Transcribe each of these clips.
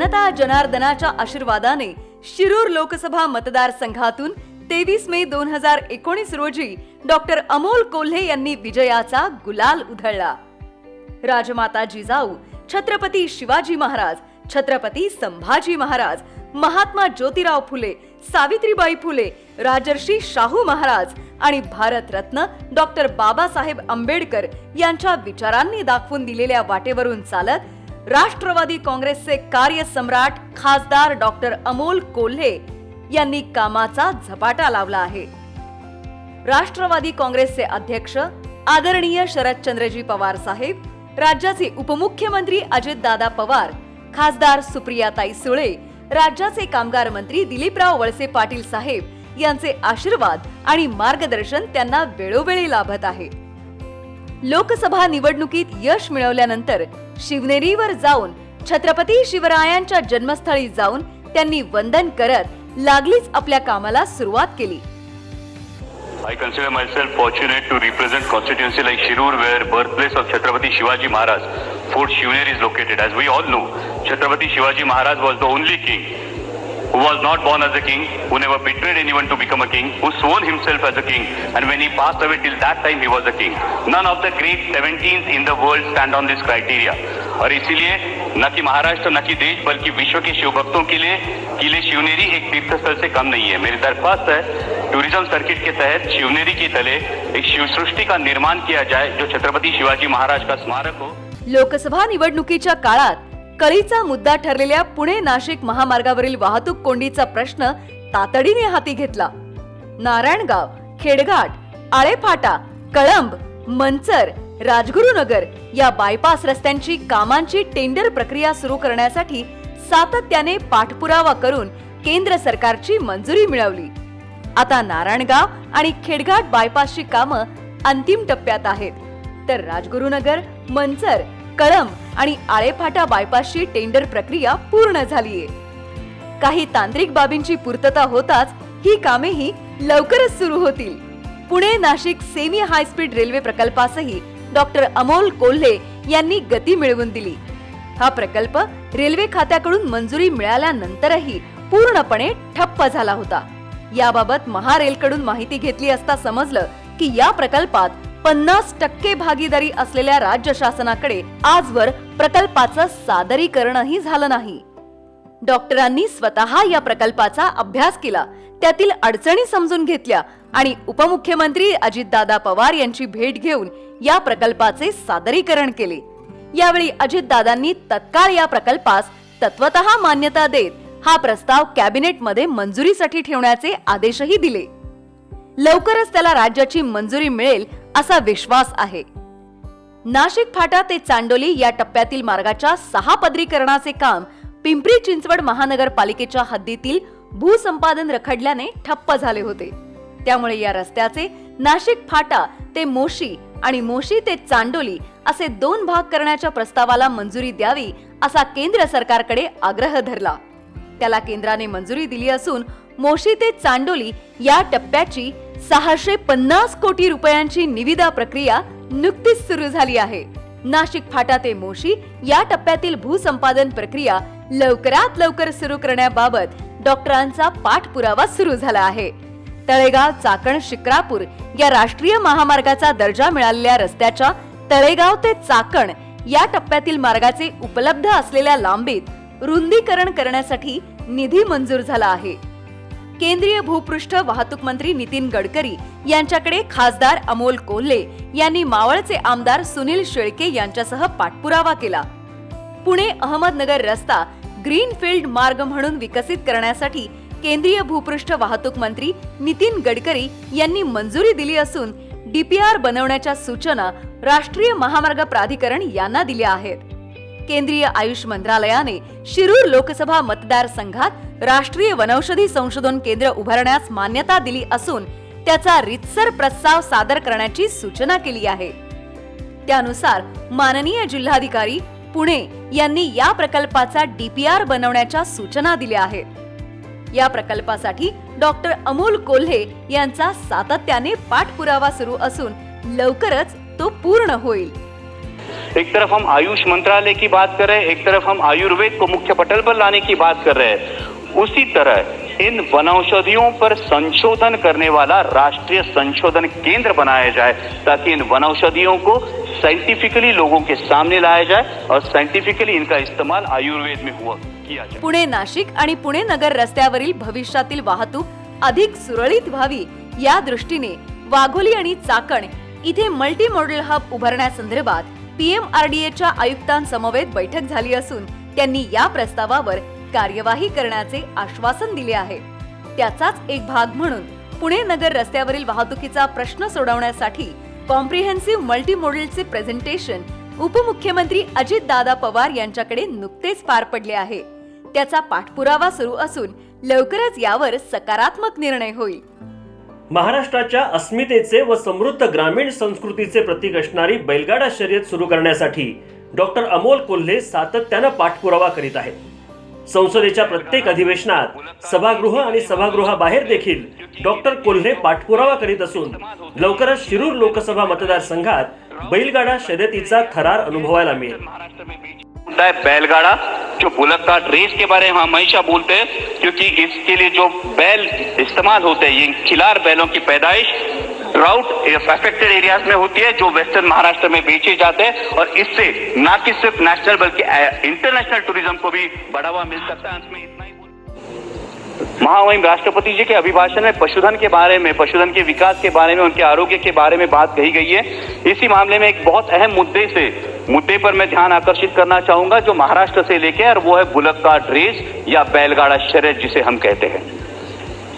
जनता जनार्दनाच्या आशीर्वादाने शिरूर लोकसभा मतदारसंघातून 23 मे 2019 रोजी डॉक्टर अमोल कोल्हे यांनी विजयाचा गुलाल उधळला। राजमाता जिजाऊ, छत्रपती शिवाजी महाराज, छत्रपती संभाजी महाराज, महात्मा ज्योतिराव फुले, सावित्रीबाई फुले, राजर्षी शाहू महाराज आणि भारतरत्न डॉक्टर बाबासाहेब आंबेडकर यांच्या विचारांनी दाखवून दिलेल्या वाटेवरून चालत राष्ट्रवादी काँग्रेसचे कार्यसम्राट खासदार डॉक्टर अमोल कोल्हे यांनी कामाचा झपाटा लावला आहे। राष्ट्रवादी काँग्रेसचे अध्यक्ष आदरणीय शरदचंद्रजी पवार साहेब, राज्याचे उपमुख्यमंत्री अजितदादा पवार, खासदार सुप्रियाताई सुळे, राज्याचे कामगार मंत्री दिलीपराव वळसे पाटील साहेब यांचे आशीर्वाद आणि मार्गदर्शन त्यांना वेळोवेळी लाभत आहे। लोकसभा निवडणुकीत यश मिळवल्यानंतर शिवनेरीवर जाऊन छत्रपती शिवरायांच्या जन्मस्थळी जाऊन त्यांनी वंदन करत लागलीच आपल्या कामाला सुरुवात केली। I consider myself fortunate to represent constituency like Shirur, where birthplace of Chhatrapati Shivaji Maharaj, Fort Shivneri is located. As we all know, Chhatrapati Shivaji Maharaj was the only king who was not born as a king, who never betrayed anyone to become a king, who sworn himself as a king, and when he passed away till that time he was a king. None of the great 17s in the world stand on this criteria. और इसीलिए न कि महाराष्ट्र न कि देश बल्कि विश्व के शिव भक्तों के लिए किले शिवनेरी एक तीर्थ स्थल से कम नहीं है। मेरी दरख्वास्त है टूरिज्म सर्किट के तहत शिवनेरी के तले एक शिव सृष्टि का निर्माण किया जाए जो छत्रपति शिवाजी महाराज का स्मारक हो। लोकसभा निवडणुकीच्या काळात कळीचा मुद्दा ठरलेल्या पुणे नाशिक महामार्गावरील वाहतूक कोंडीचा प्रश्न तातडीने हाती घेतला। नारायणगाव, खेडघाट, आळेफाटा, कळंब, मंचर, राजगुरुनगर या बायपास रस्त्यांची कामांची टेंडर प्रक्रिया सुरू करण्यासाठी सातत्याने पाठपुरावा करून केंद्र सरकारची मंजुरी मिळवली। आता नारायणगाव आणि खेडघाट बायपासची कामं अंतिम टप्प्यात आहेत, तर राजगुरुनगर, मंचर, कळंब आणि आळेफाटा बायपासची टेंडर प्रक्रिया पूर्ण झालीये। काही तांत्रिक बाबींची पूर्तता होताच ही कामेही लवकरच सुरू होतील। Pune Nashik semi high speed railway प्रकल्पासही डॉक्टर अमोल कोल्हे यांनी गती मिळवून दिली। हा प्रकल्प रेल्वे खात्याकडून मंजुरी मिळाल्यानंतरही पूर्णपणे ठप्प झाला होता। याबाबत महारेलकडून माहिती घेतली असता समजलं की या प्रकल्पात 50% भागीदारी असलेल्या राज्य शासनाकडे आजवर प्रकल्पाचं सादरीकरणही झालं नाही। डॉक्टरांनी स्वतः या प्रकल्पाचा अभ्यास केला, त्यातील अडचणी समजून घेतल्या आणि उपमुख्यमंत्री अजितदादा पवार यांची भेट घेऊन या प्रकल्पाचे सादरीकरण केले। यावेळी अजितदादांनी तत्काळ या प्रकल्पास तत्वतः मान्यता देत हा प्रस्ताव कॅबिनेटमध्ये मंजुरीसाठी ठेवण्याचे आदेशही दिले। लवकरच त्याला राज्याची मंजुरी मिळेल असा विश्वास आहे। नाशिक फाटा ते चांडोली या टप्प्यातील मार्गाच्या 6 पदरीकरणाचे काम पिंपरी चिंचवड महानगरपालिकेच्या हद्दीतील भूसंपादन रखडल्याने ठप्प झाले होते। त्यामुळे या रस्त्याचे नाशिक फाटा ते मोशी आणि मोशी ते चांडोली असे 2 भाग करण्याच्या प्रस्तावाला मंजुरी द्यावी असा केंद्र सरकारकडे आग्रह धरला। त्याला केंद्राने मंजुरी दिली असून मोशी ते चांडोली या टप्प्याची 650 कोटी रुपयांची निविदा प्रक्रिया नुकतीच सुरू झाली आहे। नाशिक फाटा ते मोशी या टप्प्यातील भूसंपादन प्रक्रिया लवकरात लवकर सुरू करण्याबाबत डॉक्टरांचा पाठपुरावा सुरू झाला आहे। तळेगाव चाकण शिक्रापूर या राष्ट्रीय महामार्गाचा दर्जा मिळालेल्या रस्त्याच्या तळेगाव ते चाकण या टप्प्यातील मार्गाचे उपलब्ध असलेल्या लांबीत रुंदीकरण करण्यासाठी निधी मंजूर झाला आहे। केंद्रीय भूपृष्ठ वाहतूक मंत्री नितीन गडकरी यांच्याकडे खासदार अमोल कोल्हे यांनी मावळचे आमदार सुनील शेळके यांच्यासह पाठपुरावा केला। पुणे अहमदनगर रस्ता ग्रीनफील्ड मार्ग म्हणून विकसित करण्यासाठी केंद्रीय भूपृष्ठ वाहतूक मंत्री नितीन गडकरी यांनी मंजुरी दिली असून डीपीआर बनवण्याच्या सूचना राष्ट्रीय महामार्ग प्राधिकरण यांना दिल्या आहेत। केंद्रीय आयुष मंत्रालयाने शिरूर लोकसभा मतदारसंघात राष्ट्रीय वनौषधी संशोधन केंद्र उभारण्यास मान्यता दिली असून त्याचा रीतसर प्रस्ताव सादर करण्याची सूचना केली आहे। त्यानुसार माननीय जिल्हाधिकारी पुणे यांनी या प्रकल्पाचा डीपीआर बनवण्याच्या सूचना दिल्या आहेत। या प्रकल्पासाठी डॉक्टर अमोल कोल्हे यांचा सातत्याने पाठपुरावा सुरू असून लवकरच तो पूर्ण होईल। एक तरफ हम आयुष मंत्रालय की बात कर रहे हैं, एक तरफ हम आयुर्वेद को मुख्य पटल पर लाने की बात कर रहे हैं। उसी तरह इन वनौषधियों पर संशोधन करने वाला राष्ट्रीय संशोधन केंद्र बनाया जाए, ताकि इन वनौषधियों को साइंटिफिकली लोगों के सामने लाया जाए और साइंटिफिकली इनका इस्तेमाल आयुर्वेद में किया जाए। पुणे नाशिक आणि पुणे नगर रस्त्यावरील भविष्यातील वाहतूक अधिक सुरळीत व्हावी या दृष्टीने वाघोली आणि चाकण इथे मल्टी मॉडेल हब उभारण्यासंदर्भात PMRDAच्या आयुक्तांसमवेत बैठक झाली असून त्यांनी या प्रस्तावावर कार्यवाही करण्याचे आश्वासन दिले आहे। त्याचाच एक भाग म्हणून पुणे नगर रस्त्यावरील वाहतुकीचा प्रश्न सोडवण्यासाठी कॉम्प्रिहेन्सिव्ह मल्टी मॉडेलचे प्रेझेंटेशन उपमुख्यमंत्री अजितदादा पवार यांच्याकडे नुकतेच पार पडले आहे। त्याचा पाठपुरावा सुरू असून लवकरच यावर सकारात्मक निर्णय होईल। महाराष्ट्राच्या अस्मितेचे व समृद्ध ग्रामीण संस्कृतीचे प्रतीक असणारी बैलगाडा शर्यत सुरू करण्यासाठी डॉक्टर अमोल कोल्हे सातत्याने पाठपुरावा करीत आहेत। संसदेच्या प्रत्येक अधिवेशनात सभागृह आणि सभागृहाबाहेर देखील डॉक्टर कोल्हे पाठपुरावा करीत असून लवकरच शिरूर लोकसभा मतदारसंघात बैलगाडा शर्यतीचा थरार अनुभवायला मिळेल। बैलगाड़ा जो बुलक कार्ट रेस के बारे में हम हमेशा बोलते हैं, क्योंकि इसके लिए जो बैल इस्तेमाल होते हैं, ये खिलार बैलों की पैदाइश ड्राउट अफेक्टेड एरियाज में होती है, जो वेस्टर्न महाराष्ट्र में बेचे जाते हैं, और इससे न कि सिर्फ नेशनल बल्कि इंटरनेशनल टूरिज्म को भी बढ़ावा मिल सकता है। अंत में इतना ही महामहिम राष्ट्रपति जी के अभिभाषण में पशुधन के बारे में, पशुधन के विकास के बारे में, उनके आरोग्य के बारे में बात कही गई है। इसी मामले में एक बहुत अहम मुद्दे पर मैं ध्यान आकर्षित करना चाहूंगा, जो महाराष्ट्र से लेके, और वो है बुलक कार्ट रेस या बैलगाड़ा शर्यत जिसे हम कहते हैं।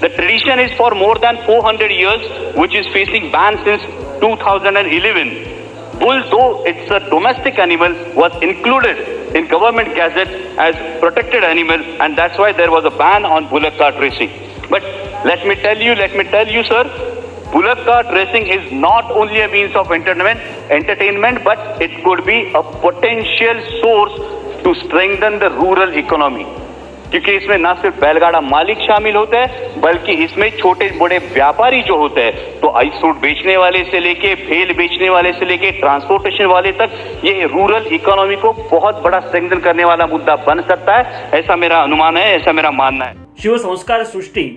The tradition is for more than 400 years, which is facing ban since 2011. Bull, though it's a domestic animal, was included in government gazette as protected animal, and that's why there was a ban on bullock cart racing. But let me tell you, sir, bullock cart racing is not only a means of entertainment, but it could be a potential source to strengthen the rural economy. क्योंकि इसमें न सिर्फ बैलगाड़ा मालिक शामिल होते हैं, बल्कि इसमें छोटे बड़े व्यापारी जो होते हैं, तो आइस फ्रूट बेचने वाले से लेके भेल बेचने वाले से लेके ट्रांसपोर्टेशन वाले तक, ये रूरल इकोनॉमी को बहुत बड़ा स्ट्रेंथन करने वाला मुद्दा बन सकता है। ऐसा मेरा अनुमान है, ऐसा मेरा मानना है। शिवसंस्कार सृष्टी,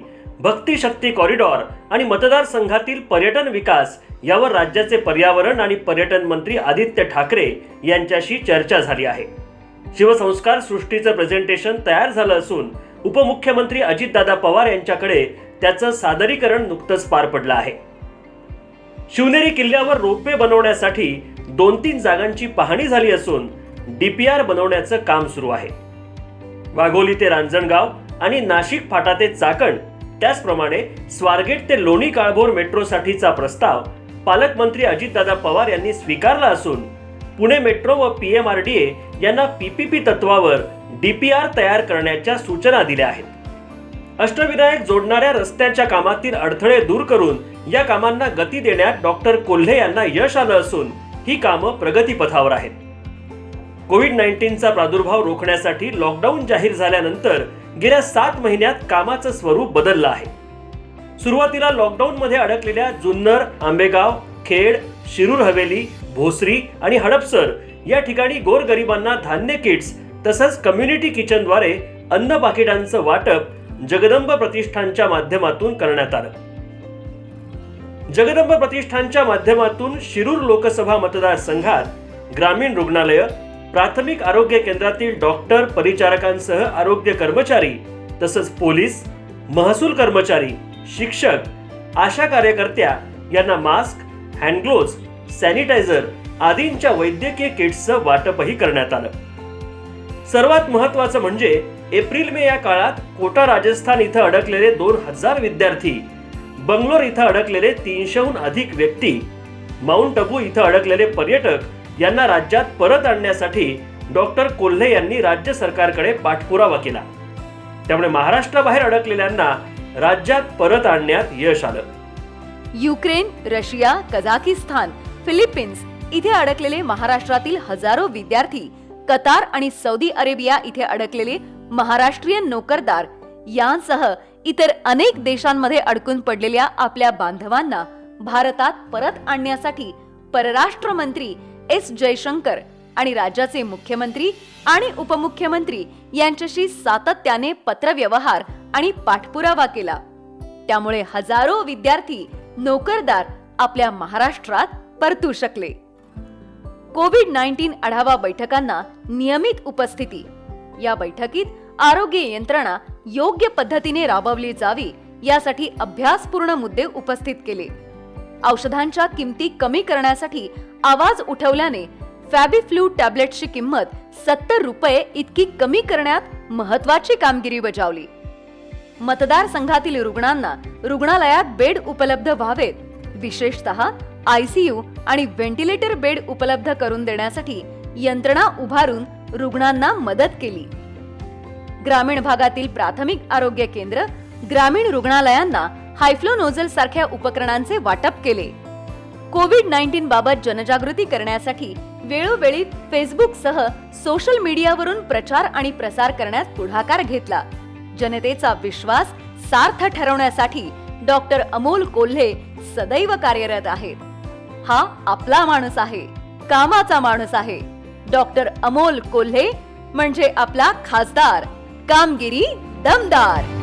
भक्ती शक्ती कॉरिडॉर आणि मतदारसंघातील पर्यटन विकास यावर राज्याचे पर्यावरण आणि पर्यटन मंत्री आदित्य ठाकरे यांच्याशी चर्चा झाली आहे। शिवसंस्कार सृष्टीचं प्रेझेंटेशन तयार झालं असून उपमुख्यमंत्री अजितदादा पवार यांच्याकडे त्याचं सादरीकरण नुकतंच पार पडलं आहे। शिवनेरी किल्ल्यावर रोपवे बनवण्यासाठी 2-3 जागांची पाहणी झाली असून DPR बनवण्याचं काम सुरू आहे। वाघोली ते रांजणगाव आणि नाशिक फाटा ते चाकण, त्याचप्रमाणे स्वारगेट ते लोणी काळभोर मेट्रोसाठीचा प्रस्ताव पालकमंत्री अजितदादा पवार यांनी स्वीकारला असून पुणे मेट्रो व PMRDA यांना PPP तत्वावर DPR तयार करण्याच्या सूचना दिल्या आहेत। अष्टविनायक जोडणाऱ्या रस्त्याच्या कामातील अडथळे दूर करून या कामांना गती देण्यात डॉक्टर कोल्हे यांना यश आलं असून ही कामं प्रगतीपथावर आहेत। कोविड-19चा प्रादुर्भाव रोखण्यासाठी लॉकडाऊन जाहीर झाल्यानंतर गेल्या 7 महिन्यात कामाचं स्वरूप बदललं आहे। सुरुवातीला लॉकडाऊन मध्ये अडकलेल्या जुन्नर, आंबेगाव, खेड, शिरूर हवेली, भोसरी आणि हडपसर या ठिकाणी गोरगरिबांना धान्य किट्स तसंच कम्युनिटी किचनद्वारे अन्न पाकिटांचं वाटप जगदंब प्रतिष्ठानच्या माध्यमातून करण्यात आलं। जगदंब प्रतिष्ठानच्या माध्यमातून शिरूर लोकसभा मतदारसंघात ग्रामीण रुग्णालय, प्राथमिक आरोग्य केंद्रातील डॉक्टर, परिचारकांसह आरोग्य कर्मचारी तसंच पोलीस, महसूल कर्मचारी, शिक्षक, आशा कार्यकर्त्या यांना मास्क, हँड ग्लोव्ज, सॅनिटायझर आदींच्या वैद्यकीय किट्सचं वाटपही करण्यात आलं। सर्वात महत्त्वाचं म्हणजे एप्रिल-मे या काळात कोटा राजस्थान इथं अडकलेले 2000 विद्यार्थी, बंगलोर इथं अडकलेले 300हून अधिक व्यक्ती, माउंट अबू इथं अडकलेले पर्यटक यांना राज्यात परत आणण्यासाठी डॉक्टर कोल्हे यांनी राज्य सरकारकडे पाठपुरावा केला। त्यामुळे महाराष्ट्राबाहेर अडकलेल्यांना राज्यात परत आणण्यात यश आलं। युक्रेन, रशिया, कझाकिस्तान, फिलिपिन्स इथे अडकलेले महाराष्ट्रातील हजारो विद्यार्थी, कतार आणि सौदी अरेबिया इथे अडकलेले महाराष्ट्रीयन नोकरदार यांसह इतर अनेक देशांमध्ये अडकून पडलेल्या आपल्या बांधवांना भारतात परत आणण्यासाठी परराष्ट्र मंत्री एस जयशंकर आणि राज्याचे मुख्यमंत्री आणि उपमुख्यमंत्री यांच्याशी सातत्याने पत्रव्यवहार आणि पाठपुरावा केला. त्यामुळे हजारो विद्यार्थी नोकरदार आपल्या महाराष्ट्रात परतू शकले. कोविड-19 आढावा बैठकांना नियमित उपस्थिती. या बैठकीत आरोग्य यंत्रणा योग्य पद्धतीने राबवली जावी यासाठी अभ्यासपूर्ण मुद्दे उपस्थित केले. औषधांच्या किमती कमी करण्यासाठी आवाज उठवल्याने फॅबिफ्लू टॅबलेटची किंमत 70 रुपये इतकी कमी करण्यात महत्वाची कामगिरी बजावली. मतदारसंघातील रुग्णांना रुग्णालयात बेड उपलब्ध व्हावेत, विशेषतः ICU आणि व्हेंटिलेटर बेड उपलब्ध करून देण्यासाठी यंत्रणा उभारून रुग्णांना मदत केली. ग्रामीण भागातील प्राथमिक आरोग्य केंद्र, ग्रामीण रुग्णालयांना हायफ्लो नोझल सारख्या उपकरणांचे वाटप केले. कोविड-19 बाबत जनजागृती करण्यासाठी वेळोवेळी फेसबुकसह सोशल मीडियावरून प्रचार आणि प्रसार करण्यास पुढाकार घेतला. जनतेचा विश्वास सार्थ ठरवण्यासाठी डॉक्टर अमोल कोल्हे सदैव कार्यरत आहेत. हा आपला माणूस आहे, कामाचा माणूस आहे. डॉक्टर अमोल कोल्हे म्हणजे आपला खासदार. कामगिरी दमदार.